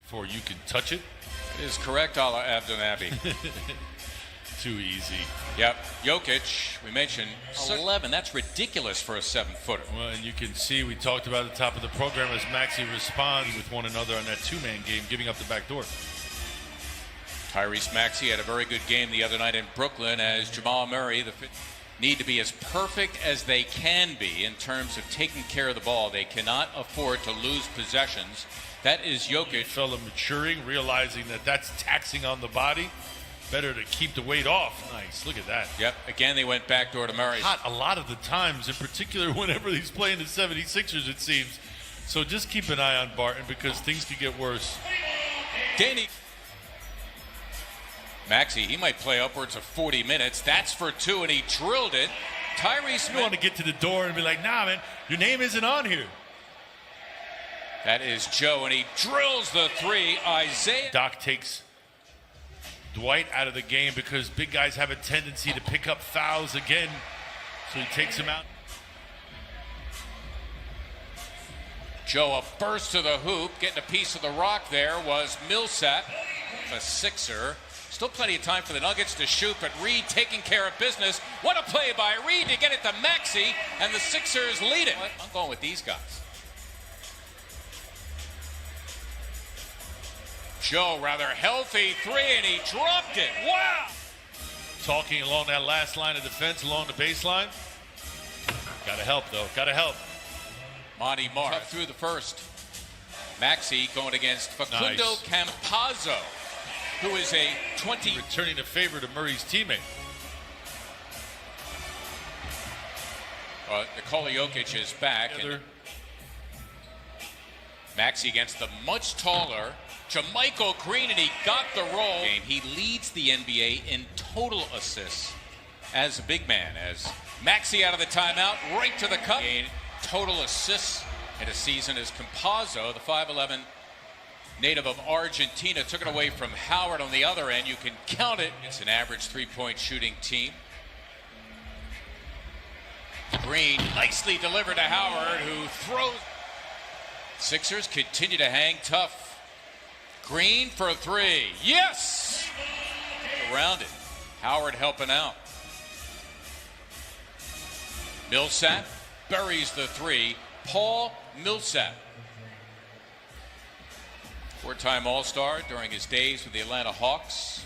before you can touch it. It is correct, a la Abdenabi. Too easy. Yep. Jokic, we mentioned 11. That's ridiculous for a 7-footer. Well, and you can see we talked about at the top of the program as Maxey responds with one another on that two-man game, giving up the back door. Tyrese Maxey had a very good game the other night in Brooklyn as Jamal Murray. The need to be as perfect as they can be in terms of taking care of the ball. They cannot afford to lose possessions. That is Jokic. Fella maturing, realizing that that's taxing on the body. Better to keep the weight off. Nice. Look at that. Yep. Again, they went backdoor to Murray. Hot a lot of the times, in particular whenever he's playing the 76ers, it seems. So just keep an eye on Barton because things could get worse. Danny. Maxey, he might play upwards of 40 minutes. That's for two, and he drilled it. Tyrese. You want to get to the door and be like, nah, man, your name isn't on here. That is Joe, and he drills the three. Isaiah. Doc takes Dwight out of the game because big guys have a tendency to pick up fouls again. So he takes him out. Joe, a burst to the hoop. Getting a piece of the rock there was Millsap, a Sixer. Still plenty of time for the Nuggets to shoot, but Reed taking care of business. What a play by Reed to get it to Maxey, and the Sixers lead it. I'm going with these guys. Joe, rather healthy three, and he dropped it. Wow! Talking along that last line of defense, along the baseline. Gotta help, though. Gotta help. Monty Marr through the first. Maxey going against Facundo Campazzo, who is a 20. Returning a favor to Murray's teammate. Nikola Jokic is back. And Maxey against the much taller Jermichael Green, and he got the roll. He leads the NBA in total assists as a big man. As Maxey out of the timeout, right to the cup. Total assists in a season as Campazzo, the 5'11" native of Argentina, took it away from Howard on the other end. You can count it. It's an average three-point shooting team. Green nicely delivered to Howard, who throws. Sixers continue to hang tough. Green for a three. Yes! Around it. Howard helping out. Millsap buries the three. Paul Millsap. Four-time All-Star during his days with the Atlanta Hawks.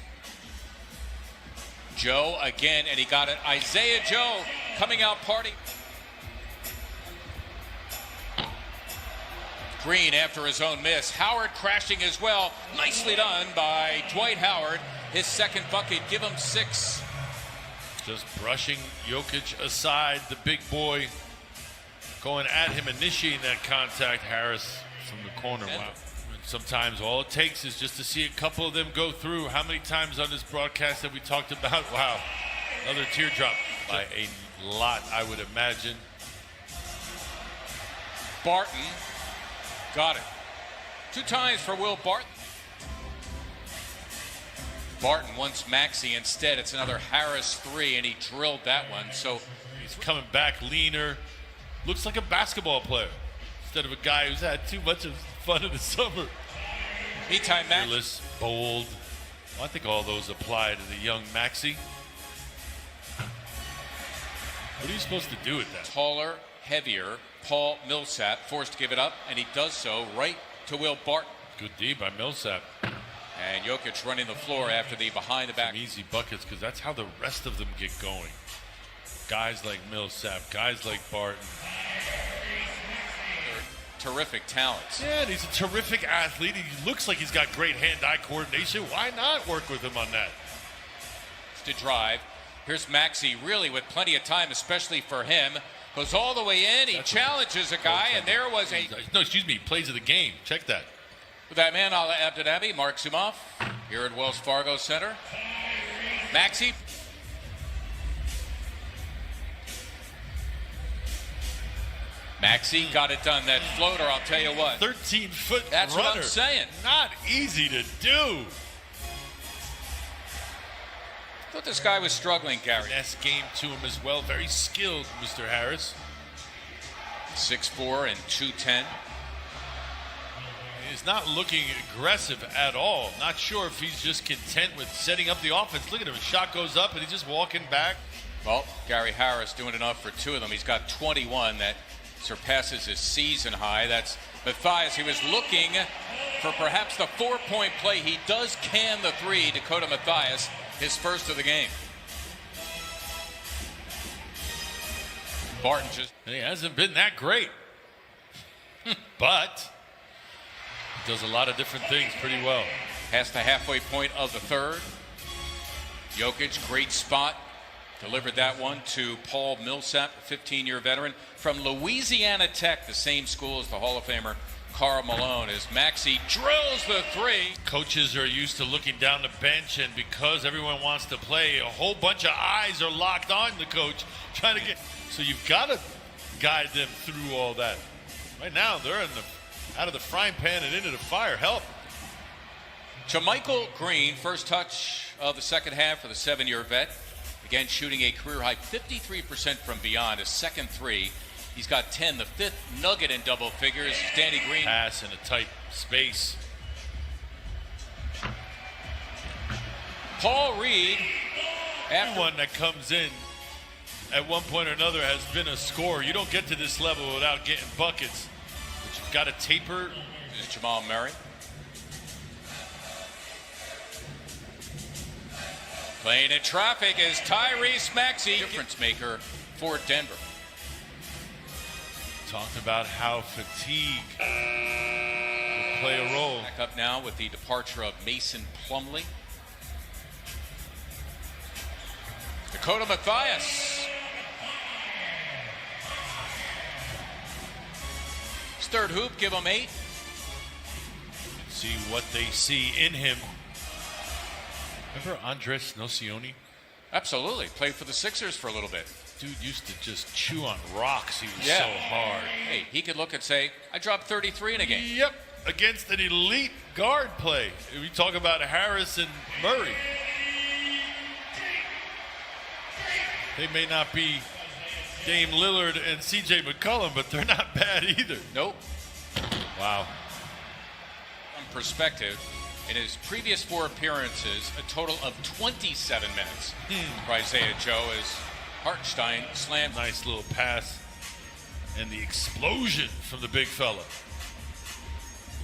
Joe again, and he got it. Isaiah Joe coming out party. Green after his own miss. Howard crashing as well. Nicely done by Dwight Howard. His second bucket. Give him 6. Just brushing Jokic aside. The big boy going at him, initiating that contact. Harris from the corner. Wow. Sometimes all it takes is just to see a couple of them go through. How many times on this broadcast have we talked about, wow, another teardrop by a lot, I would imagine. Barton got it. 2 times for Will Barton. Barton wants Maxey instead. It's another Harris 3, and he drilled that one. So he's coming back leaner. Looks like a basketball player instead of a guy who's had too much of fun in the summer. Meantime, fearless, bold. Well, I think all those apply to the young Maxey. What are you supposed to do with that? Taller, heavier, Paul Millsap forced to give it up, and he does so right to Will Barton. Good D by Millsap. And Jokic running the floor after the behind-the-back. Some easy buckets, because that's how the rest of them get going. Guys like Millsap, guys like Barton. Terrific talents. Yeah, and he's a terrific athlete. He looks like he's got great hand-eye coordination. Why not work with him on that? To drive. Here's Maxey, really with plenty of time, especially for him. Goes all the way in. He challenges a guy, and there was a... No, excuse me. Plays of the game. Check that. With that man, Ala Abdenabi, Mark Zumoff, here at Wells Fargo Center. Maxey. Maxey got it done. That floater, I'll tell you what. 13-foot That's runner. what I'm saying. Not easy to do. I thought this guy was struggling, Gary. Finesse game to him as well. Very skilled, Mr. Harris. 6'4" and 210. is not looking aggressive at all. Not sure if he's just content with setting up the offense. Look at him, his shot goes up and he's just walking back. Well, Gary Harris doing enough for 2 of them. He's got 21. That surpasses his season high. That's Matthias. He was looking for perhaps the 4-point play. He does can the 3, Dakota Matthias, his first of the game. Barton just... He hasn't been that great. But he does a lot of different things pretty well. Past the halfway point of the third. Jokic, great spot. Delivered that one to Paul Millsap, 15-year veteran from Louisiana Tech, the same school as the Hall of Famer Karl Malone, as Maxey drills the 3. Coaches are used to looking down the bench, and because everyone wants to play, a whole bunch of eyes are locked on the coach trying to get. So you've got to guide them through all that. Right now, they're out of the frying pan and into the fire. Help. JaMychal Green, first touch of the second half for the 7-year vet. Again, shooting a career-high 53% from beyond. His second 3. He's got 10, the 5th nugget in double figures. Danny Green. Pass in a tight space. Paul Reed. Everyone that comes in at one point or another has been a scorer. You don't get to this level without getting buckets. But you've got to taper. Jamal Murray. Playing in traffic is Tyrese Maxey, difference maker for Denver. Talked about how fatigue will play a role. Back up now with the departure of Mason Plumlee. Dakota Matthias. His third hoop, give him 8. See what they see in him. Remember Andres Nocioni? Absolutely. Played for the Sixers for a little bit. Dude used to just chew on rocks. He was so hard. Hey, he could look and say, I dropped 33 in a game. Yep, against an elite guard play. We talk about Harris and Murray. They may not be Dame Lillard and CJ McCollum, but they're not bad either. Nope. Wow. On perspective, in his previous 4 appearances, a total of 27 minutes for Isaiah Joe as Hartenstein slammed. Nice little pass. And the explosion from the big fella.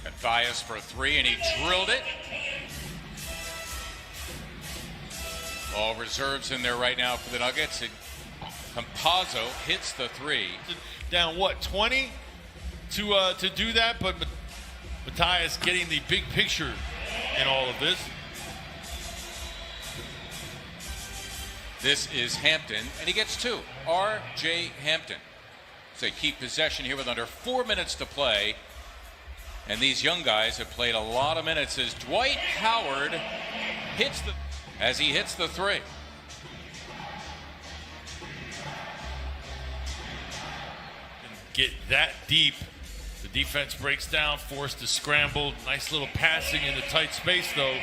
Matthias for 3, and he drilled it. All reserves in there right now for the Nuggets. Campazzo hits the 3. Down what, 20 to do that, but Matthias getting the big picture in all of this. This is Hampton, and he gets 2. R.J. Hampton. So they keep possession here with under 4 minutes to play. And these young guys have played a lot of minutes as Dwight Howard hits the 3. Get that deep. The defense breaks down, forced to scramble. Nice little passing in the tight space, though.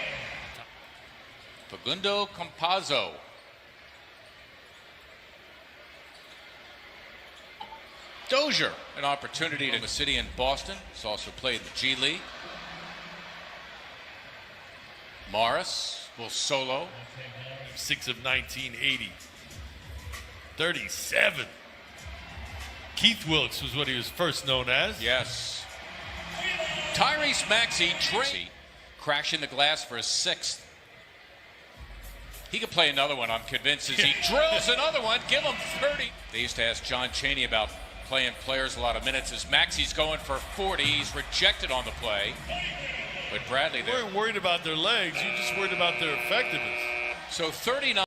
Facundo Campazzo. Dozier, an opportunity to the city in Boston. He's also played in the G League. Morris will solo. 6 of 1980. 37. Keith Wilkes was what he was first known as. Yes. Tyrese Maxey crashing the glass for his 6th. He could play another one, I'm convinced, as he drills another one. Give him 30. They used to ask John Chaney about playing players a lot of minutes as Maxey's going for 40. He's rejected on the play. But Bradley, you weren't worried about their legs. You just worried about their effectiveness. So 39.